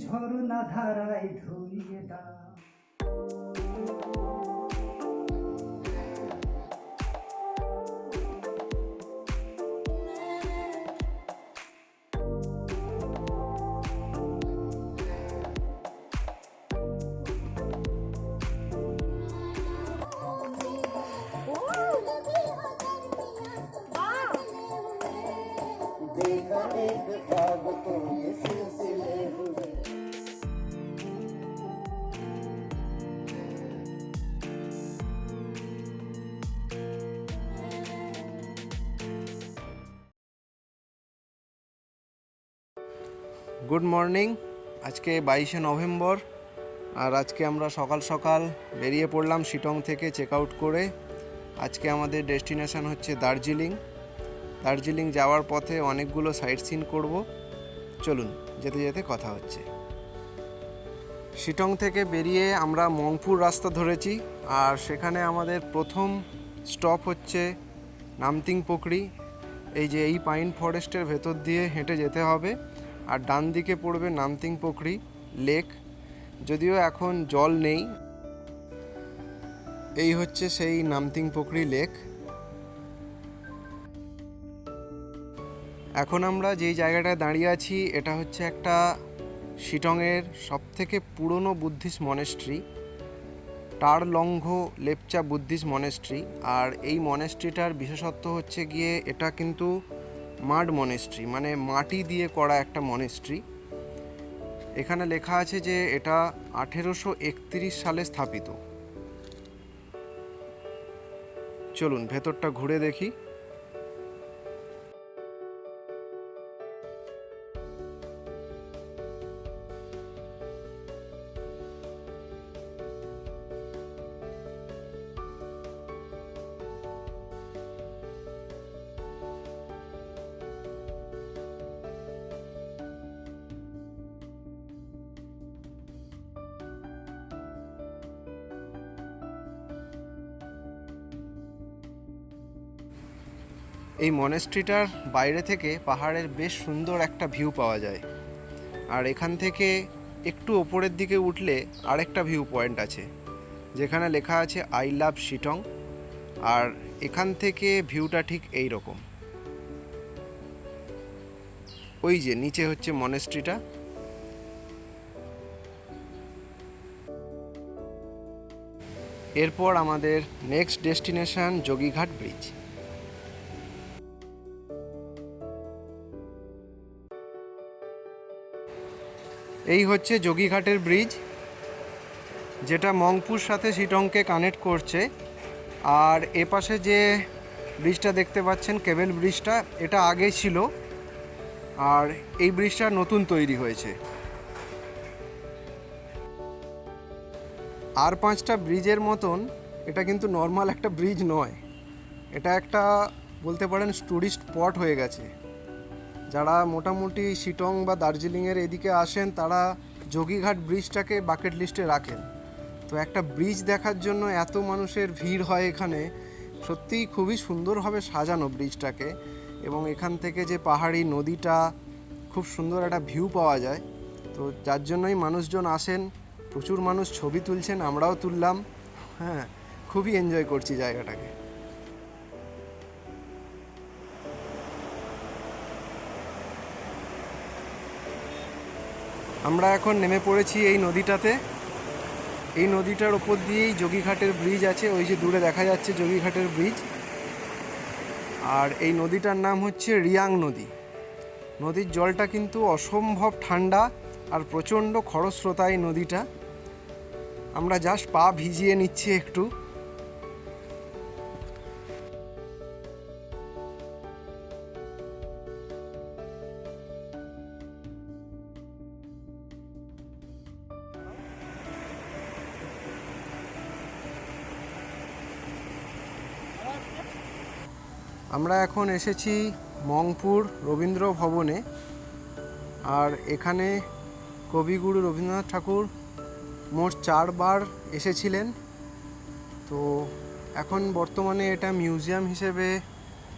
ঝর্ণা ধারায় ধুইয়ে দাও। देखा एक ख्वाब को ये सिलसिले हुए। Good morning. আজকে 22শে নভেম্বর, আর আজকে আমরা সকাল সকাল বেরিয়ে পড়লাম শিটং থেকে চেক আউট করে। আজকে আমাদের ডেস্টিনেশন হচ্ছে দার্জিলিং। দার্জিলিং যাওয়ার পথে অনেকগুলো সাইট সিন করব। চলুন যেতে যেতে কথা হচ্ছে। শিটং থেকে বেরিয়ে আমরা মংপুর রাস্তা ধরেছি, আর সেখানে আমাদের প্রথম স্টপ হচ্ছে নামতিং পোকরি। এই পাইন ফরেস্টের ভেতর দিয়ে হেঁটে যেতে হবে, আর ডান দিকে পড়বে নামতিং পোকরি লেক। যদিও এখন জল নেই। এই হচ্ছে সেই নামতিং পোকরি লেক। এখন আমরা যেই জায়গাটায় দাঁড়িয়ে আছি এটা হচ্ছে একটা শিটংয়ের সবথেকে পুরনো বুদ্ধিস্ট মনেস্ট্রি, টারলংঘ লেপচা বুদ্ধিস্ট মনেস্ট্রি। আর এই মনেস্ট্রিটার বিশেষত্ব হচ্ছে গিয়ে এটা কিন্তু মাড মনেস্ট্রি, মানে মাটি দিয়ে করা একটা মনেস্ট্রি। এখানে লেখা আছে যে এটা 1831 সালে স্থাপিত। চলুন ভেতরটা ঘুরে দেখি। এই মনেস্ট্রিটার বাইরে থেকে পাহাড়ের বেশ সুন্দর একটা ভিউ পাওয়া যায়। আর এখান থেকে একটু ওপরের দিকে উঠলে আরেকটা ভিউ পয়েন্ট আছে যেখানে লেখা আছে আই লাভ শিটং। আর এখান থেকে ভিউটা ঠিক এই রকম। ওই যে নিচে হচ্ছে মনেস্ট্রিটা। এরপর আমাদের নেক্সট ডেস্টিনেশন যোগীঘাট ব্রিজ। এই হচ্ছে যোগীঘাটের ব্রিজ, যেটা মংপুর সাথে শিটংকে কানেক্ট করছে। আর এপাশে যে ব্রিজটা দেখতে পাচ্ছেন, কেবল ব্রিজটা, এটা আগে ছিল, আর এই ব্রিজটা নতুন তৈরি হয়েছে। আর 5টা ব্রিজের মতন এটা কিন্তু নর্মাল একটা ব্রিজ নয়। এটা একটা বলতে পারেন টুরিস্ট স্পট হয়ে গেছে। যারা মোটামুটি শিটং বা দার্জিলিংয়ের এদিকে আসেন তারা যোগীঘাট ব্রিজটাকে বাকেট লিস্টে রাখেন। তো একটা ব্রিজ দেখার জন্য এত মানুষের ভিড় হয় এখানে। সত্যিই খুবই সুন্দরভাবে সাজানো ব্রিজটাকে, এবং এখান থেকে যে পাহাড়ি নদীটা, খুব সুন্দর একটা ভিউ পাওয়া যায়। তো যার জন্যই মানুষজন আসেন, প্রচুর মানুষ ছবি তুলছেন, আমরাও তুললাম। হ্যাঁ, খুবই এনজয় করছি জায়গাটাকে। আমরা এখন নেমে পড়েছি এই নদীটাতে। এই নদীটার ওপর দিয়েই যোগীঘাটের ব্রিজ আছে, ওই যে দূরে দেখা যাচ্ছে যোগীঘাটের ব্রিজ। আর এই নদীটার নাম হচ্ছে রিয়াং নদী। নদীর জলটা কিন্তু অসম্ভব ঠান্ডা আর প্রচণ্ড খরস্রোতা এই নদীটা। আমরা জাস্ট পা ভিজিয়ে নিচ্ছি একটু। আমরা এখন এসেছি মংপুর রবীন্দ্র ভবনে। আর এখানে কবিগুরু রবীন্দ্রনাথ ঠাকুর মোট 4 বার এসেছিলেন। তো এখন বর্তমানে এটা মিউজিয়াম হিসেবে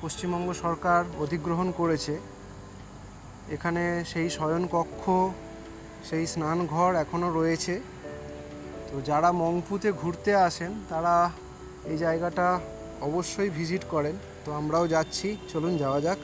পশ্চিমবঙ্গ সরকার অধিগ্রহণ করেছে। এখানে সেই শয়নকক্ষ, সেই স্নানঘর এখনও রয়েছে। তো যারা মংপুতে ঘুরতে আসেন তারা এই জায়গাটা অবশ্যই ভিজিট করেন। তো আমরাও যাচ্ছি, চলুন যাওয়া যাক।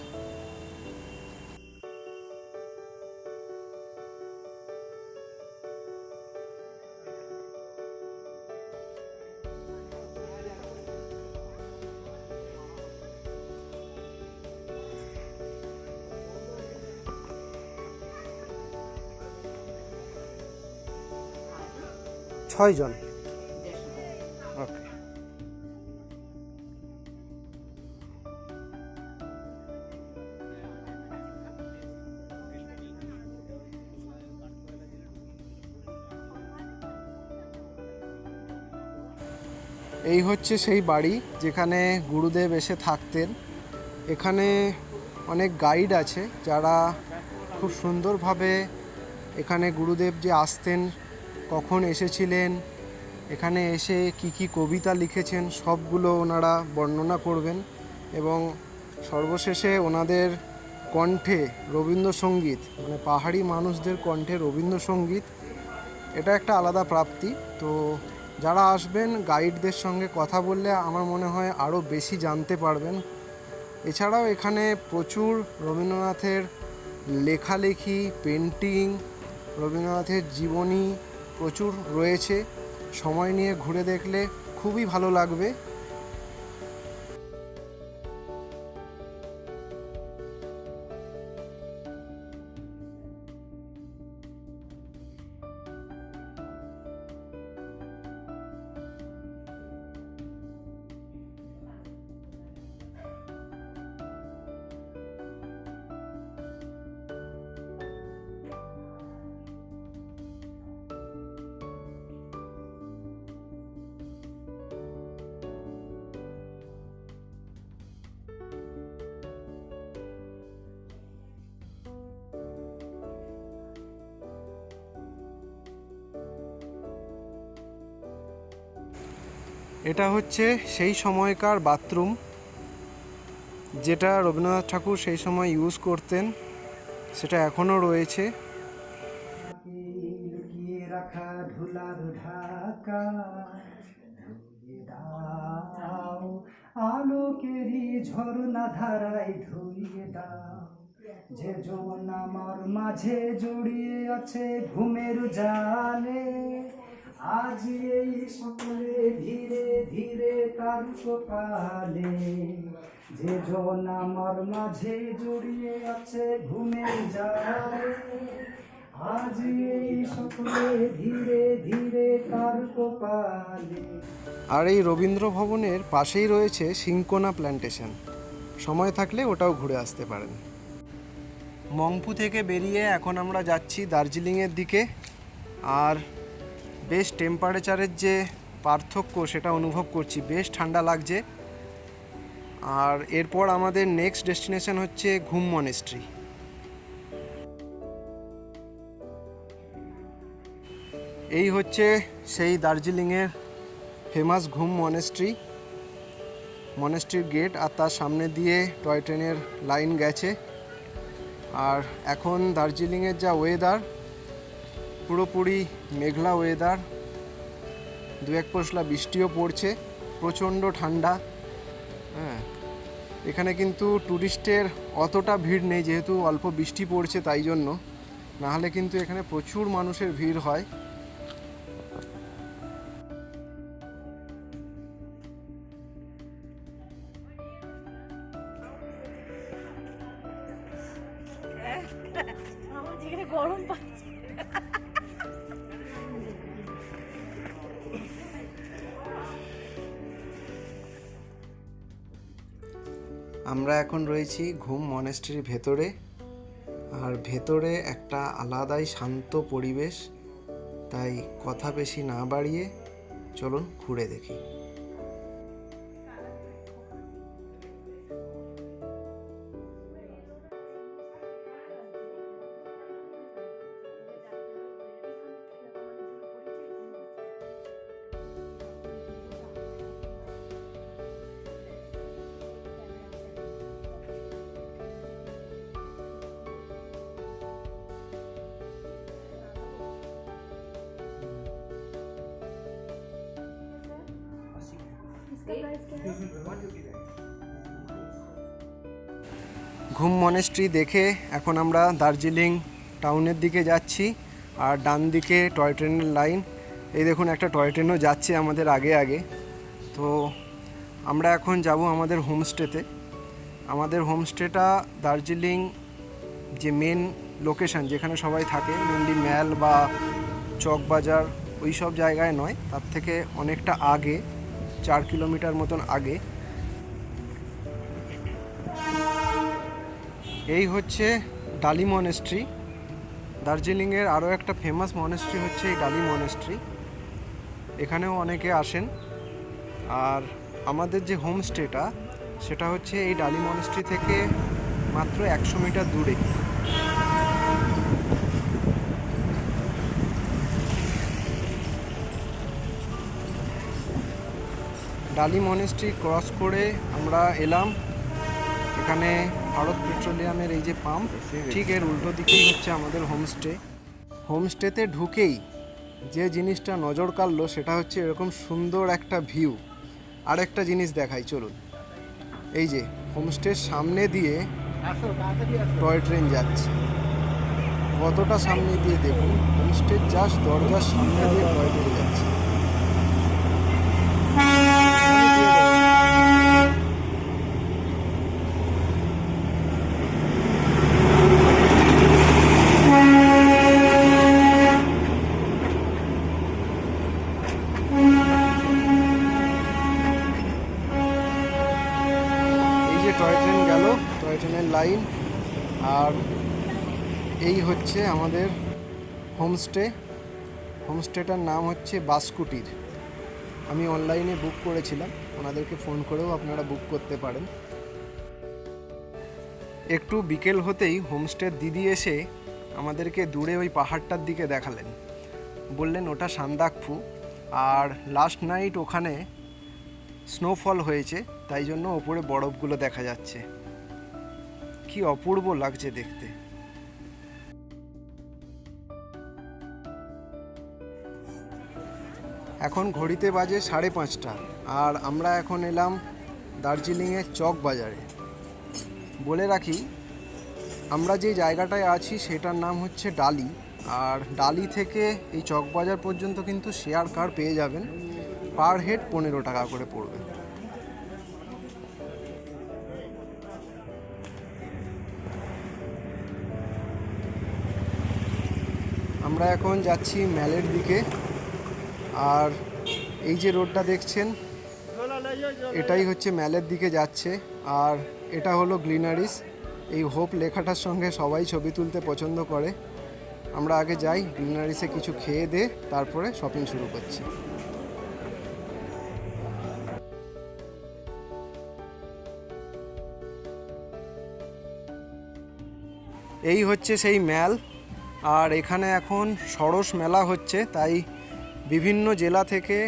ছয়জন, ওকে। এই হচ্ছে সেই বাড়ি যেখানে গুরুদেব এসে থাকতেন। এখানে অনেক গাইড আছে যারা খুব সুন্দরভাবে এখানে গুরুদেব যে আসতেন, কখন এসেছিলেন, এখানে এসে কি কি কবিতা লিখেছেন সবগুলো ওনারা বর্ণনা করবেন। এবং সর্বশেষে ওনাদের কণ্ঠে রবীন্দ্রসঙ্গীত, মানে পাহাড়ি মানুষদের কণ্ঠে রবীন্দ্রসঙ্গীত, এটা একটা আলাদা প্রাপ্তি। তো যারা আসবেন গাইডদের সঙ্গে কথা বললে আমার মনে হয় আরও বেশি জানতে পারবেন। এছাড়াও এখানে প্রচুর রবীন্দ্রনাথের লেখালেখি, পেন্টিং, রবীন্দ্রনাথের জীবনী প্রচুর রয়েছে। সময় নিয়ে ঘুরে দেখলে খুবই ভালো লাগবে। এটা হচ্ছে সেই সময়কার বাথরুম যেটা রবীন্দ্রনাথ ঠাকুর সেই সময় ইউজ করতেন, সেটা এখনও রয়েছে। লুকিয়ে রাখা ধুলার ঢাকা ধুয়ে দাও, আলোকেরই ঝর্ণা ধারায় ধুইয়ে দাও, যে জন আমার মাঝে জড়িয়ে আছে ঘুমের জালে, আজ এই সকলে ধীরে ধীরে তার কপালে, যে জন আমার মাঝে জড়িয়ে আছে ঘুমের জালে, আজ এই সকলে ধীরে ধীরে তার কপালে। আর এই রবীন্দ্র ভবনের পাশেই রয়েছে সিংকোনা প্ল্যান্টেশন, সময় থাকলে ওটাও ঘুরে আসতে পারেন। মংপু থেকে বেরিয়ে এখন আমরা যাচ্ছি দার্জিলিংয়ের দিকে। আর বেশ টেম্পারেচারের যে পার্থক্য সেটা অনুভব করছি, বেশ ঠান্ডা লাগছে। আর এরপর আমাদের নেক্সট ডেস্টিনেশন হচ্ছে ঘুম মনেস্ট্রি। এই হচ্ছে সেই দার্জিলিংয়ের ফেমাস ঘুম মনেস্ট্রি, মনেস্ট্রির গেট, আর তার সামনে দিয়ে টয় ট্রেনের লাইন গেছে। আর এখন দার্জিলিংয়ের যা ওয়েদার, পুরোপুরি মেঘলা ওয়েদার, দু এক পশলা বৃষ্টিও পড়ছে, প্রচণ্ড ঠান্ডা। হ্যাঁ, এখানে কিন্তু ট্যুরিস্টের অতটা ভিড় নেই যেহেতু অল্প বৃষ্টি পড়ছে, তাই জন্য। নাহলে কিন্তু এখানে প্রচুর মানুষের ভিড় হয়। গরম পাচ্ছে। আমরা এখন রয়েছি ঘুম মনেস্ট্রির ভেতরে। আর ভেতরে একটা আলাদাই শান্ত পরিবেশ, তাই কথা বেশি না বাড়িয়ে চলুন ঘুরে দেখি। ঘুম মনেস্ট্রি দেখে এখন আমরা দার্জিলিং টাউনের দিকে যাচ্ছি। আর ডান দিকে টয় ট্রেনের লাইন, এই দেখুন একটা টয় ট্রেনও যাচ্ছে আমাদের আগে আগে। তো আমরা এখন যাব আমাদের হোমস্টেতে। আমাদের হোমস্টেটা দার্জিলিং যে মেন লোকেশন যেখানে সবাই থাকে, মেনলি ম্যাল বা চকবাজার ওই সব জায়গায় নয়, তার থেকে অনেকটা আগে, 4 কিলোমিটার মতন আগে। এই হচ্ছে ডালি মনেস্ট্রি। দার্জিলিংয়ের আরও একটা ফেমাস মনেস্ট্রি হচ্ছে এই ডালি মনেস্ট্রি। এখানেও অনেকে আসেন। আর আমাদের যে হোমস্টেটা সেটা হচ্ছে এই ডালি মনেস্ট্রি থেকে মাত্র 100 মিটার দূরে। ডালি মনেস্ট্রি ক্রস করে আমরা এলাম এখানে ভারত পেট্রোলিয়ামের এই যে পাম্প, ঠিক এর উল্টো দিকেই হচ্ছে আমাদের হোমস্টে। হোমস্টেতে ঢুকেই যে জিনিসটা নজর কাড়লো সেটা হচ্ছে এরকম সুন্দর একটা ভিউ। আর একটা জিনিস দেখাই চলুন। এই যে হোমস্টের সামনে দিয়ে টয় ট্রেন যাচ্ছে, কতটা সামনে দিয়ে দেখুন, হোমস্টের জাস্ট দরজার সামনে দিয়ে টয় ট্রেন যাচ্ছে। টয় ট্রেন গেল, টয় ট্রেনের লাইন। আর এই হচ্ছে আমাদের হোমস্টে। হোমস্টেটার নাম হচ্ছে বাসকুটির। আমি অনলাইনে বুক করেছিলাম, ওনাদেরকে ফোন করেও আপনারা বুক করতে পারেন। একটু বিকেল হতেই হোমস্টের দিদি এসে আমাদেরকে দূরে ওই পাহাড়টার দিকে দেখালেন, বললেন ওটা সান্দাকফু। আর লাস্ট নাইট ওখানে স্নোফল হয়েছে, তাই জন্য ওপরে বরফগুলো দেখা যাচ্ছে। কি অপূর্ব লাগছে দেখতে। এখন ঘড়িতে বাজে 5:30 আর আমরা এখন এলাম দার্জিলিংয়ের চক বাজারে। বলে রাখি, আমরা যে জায়গাটায় আছি সেটার নাম হচ্ছে ডালি। আর ডালি থেকে এই চক বাজার পর্যন্ত কিন্তু শেয়ার কার পেয়ে যাবেন, পার হেড 15 টাকা করে পড়বে। আমরা এখন যাচ্ছি ম্যালের দিকে। আর এই যে রোডটা দেখছেন এটাই হচ্ছে ম্যালের দিকে যাচ্ছে। আর এটা হলো গ্লিনারিস। এই হোপ লেখাটার সঙ্গে সবাই ছবি তুলতে পছন্দ করে। আমরা আগে যাই, গ্লিনারিসে কিছু খেয়ে দে, তারপরে শপিং শুরু করছি। এই হচ্ছে সেই ম্যাল। আর এখানে এখন সরস মেলা হচ্ছে, তাই বিভিন্ন জেলা থেকে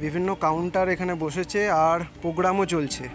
বিভিন্ন কাউন্টার এখানে বসেছে আর প্রোগ্রামও চলছে।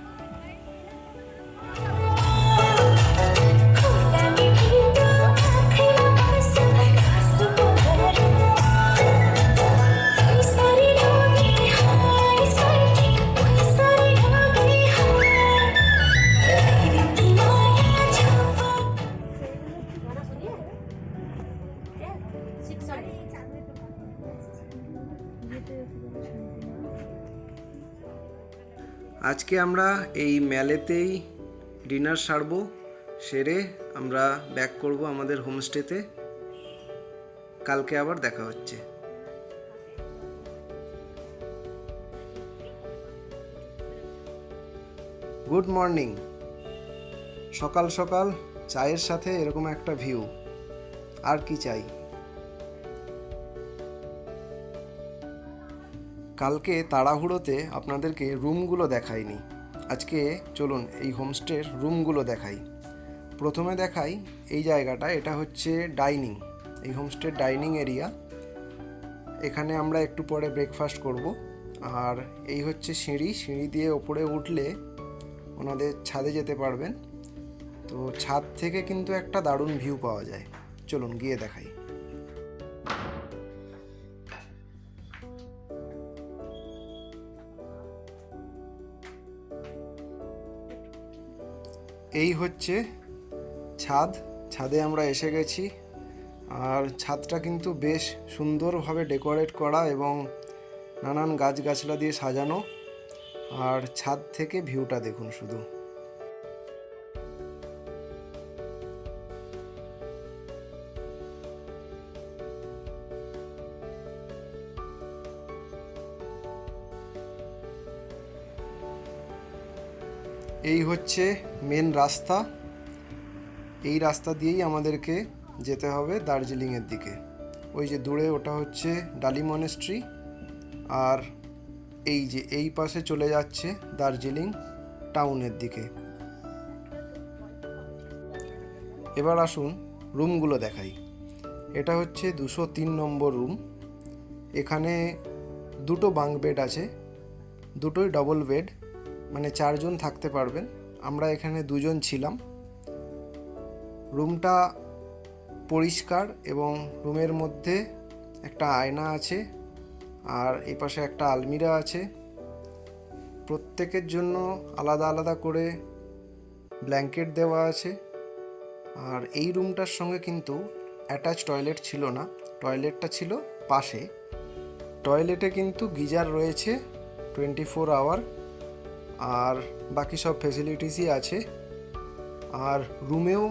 আজকে আমরা এই ম্যালেতেই ডিনার সারবো, সেরে আমরা ব্যাক করব আমাদের হোমস্টেতে। কালকে আবার দেখা হচ্ছে। Good morning. সকাল সকাল চায়ের সাথে এরকম একটা ভিউ, আর কি চাই। কালকে তাড়াহুড়োতে আপনাদেরকে রুমগুলো দেখাইনি, আজকে চলুন এই হোমস্টের রুমগুলো দেখাই। প্রথমে দেখাই এই জায়গাটা, এটা হচ্ছে ডাইনিং, এই হোমস্টের ডাইনিং এরিয়া। এখানে আমরা একটু পরে ব্রেকফাস্ট করব। আর এই হচ্ছে সিঁড়ি, সিঁড়ি দিয়ে ওপরে উঠলে ওনাদের ছাদে যেতে পারবেন। তো ছাদ থেকে কিন্তু একটা দারুণ ভিউ পাওয়া যায়, চলুন গিয়ে দেখাই। এই হচ্ছে ছাদ। ছাদে আমরা এসে গেছি, আর ছাদটা কিন্তু বেশ সুন্দরভাবে ডেকোরেট করা এবং নানান গাছগাছলা দিয়ে সাজানো। আর ছাদ থেকে ভিউটা দেখুন শুধু। এই হচ্ছে মেন রাস্তা। এই রাস্তা দিয়েই আমাদেরকে যেতে হবে দার্জিলিংয়ের দিকে। ওই যে দূরে ওটা হচ্ছে ডালি মনেস্ট্রি, আর এই যে এই পাশে চলে যাচ্ছে দার্জিলিং টাউনের দিকে। এবার আসুন রুমগুলো দেখাই। এটা হচ্ছে 203 নম্বর রুম। এখানে দুটো বাঙ্ক বেড আছে, দুটোই ডবল বেড, মানে 4 জন থাকতে পারবেন। আমরা এখানে 2 জন ছিলাম। রুমটা পরিষ্কার এবং রুমের মধ্যে একটা আয়না আছে, আর এই পাশে একটা আলমিরা আছে। প্রত্যেকের জন্য আলাদা আলাদা করে ব্ল্যাঙ্কেট দেওয়া আছে। আর এই রুমটার সঙ্গে কিন্তু অ্যাটাচ টয়লেট ছিল না, টয়লেটটা ছিল পাশে। টয়লেটে কিন্তু গিজার রয়েছে 24 আওয়ার, আর বাকি সব ফেসিলিটিসই আছে। আর রুমেও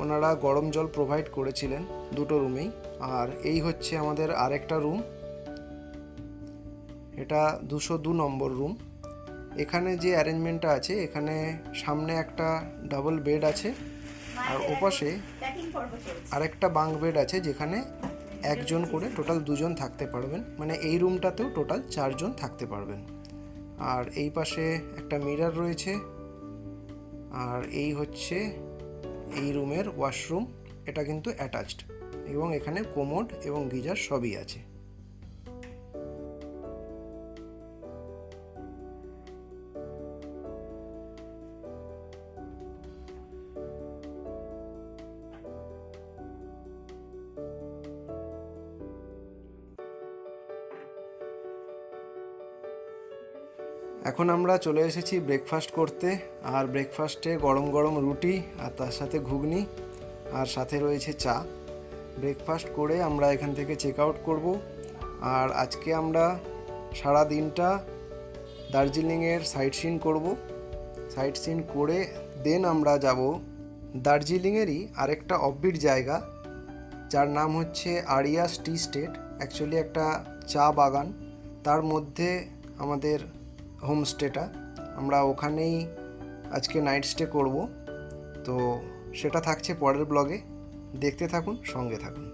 ওনারা গরম জল প্রোভাইড করেছিলেন দুটো রুমেই। আর এই হচ্ছে আমাদের আরেকটা রুম, এটা 202 নম্বর রুম। এখানে যে অ্যারেঞ্জমেন্টটা আছে, এখানে সামনে একটা ডাবল বেড আছে, আর ওপাশে আরেকটা বাঙ্ক বেড আছে যেখানে 1 জন করে টোটাল 2 জন থাকতে পারবেন। মানে এই রুমটাতেও টোটাল 4 জন থাকতে পারবেন। আর এই পাশে একটা মিরর রয়েছে। আর এই হচ্ছে এই রুমের ওয়াশরুম। এটা কিন্তু অ্যাটাচড, এবং এখানে কোমোড এবং গিজার সবই আছে। এখন আমরা চলে এসেছি ব্রেকফাস্ট করতে। আর ব্রেকফাস্টে গরম গরম রুটি, আর তার সাথে ঘুগনি, আর সাথে রয়েছে চা। ব্রেকফাস্ট করে আমরা এখান থেকে চেক আউট করবো। আর আজকে আমরা সারা দিনটা দার্জিলিংয়ের সাইট সিন করবো। সাইট সিন করে দেন আমরা যাব দার্জিলিংয়েরই আরেকটা অফবিট জায়গা, যার নাম হচ্ছে আরিয়াস টি স্টেট। অ্যাকচুয়ালি একটা চা বাগান, তার মধ্যে আমাদের হোমস্টেটা। আমরা ওখানেই আজকে নাইট স্টে করব। তো সেটা থাকছে পরের ব্লগে, দেখতে থাকুন, সঙ্গে থাকুন।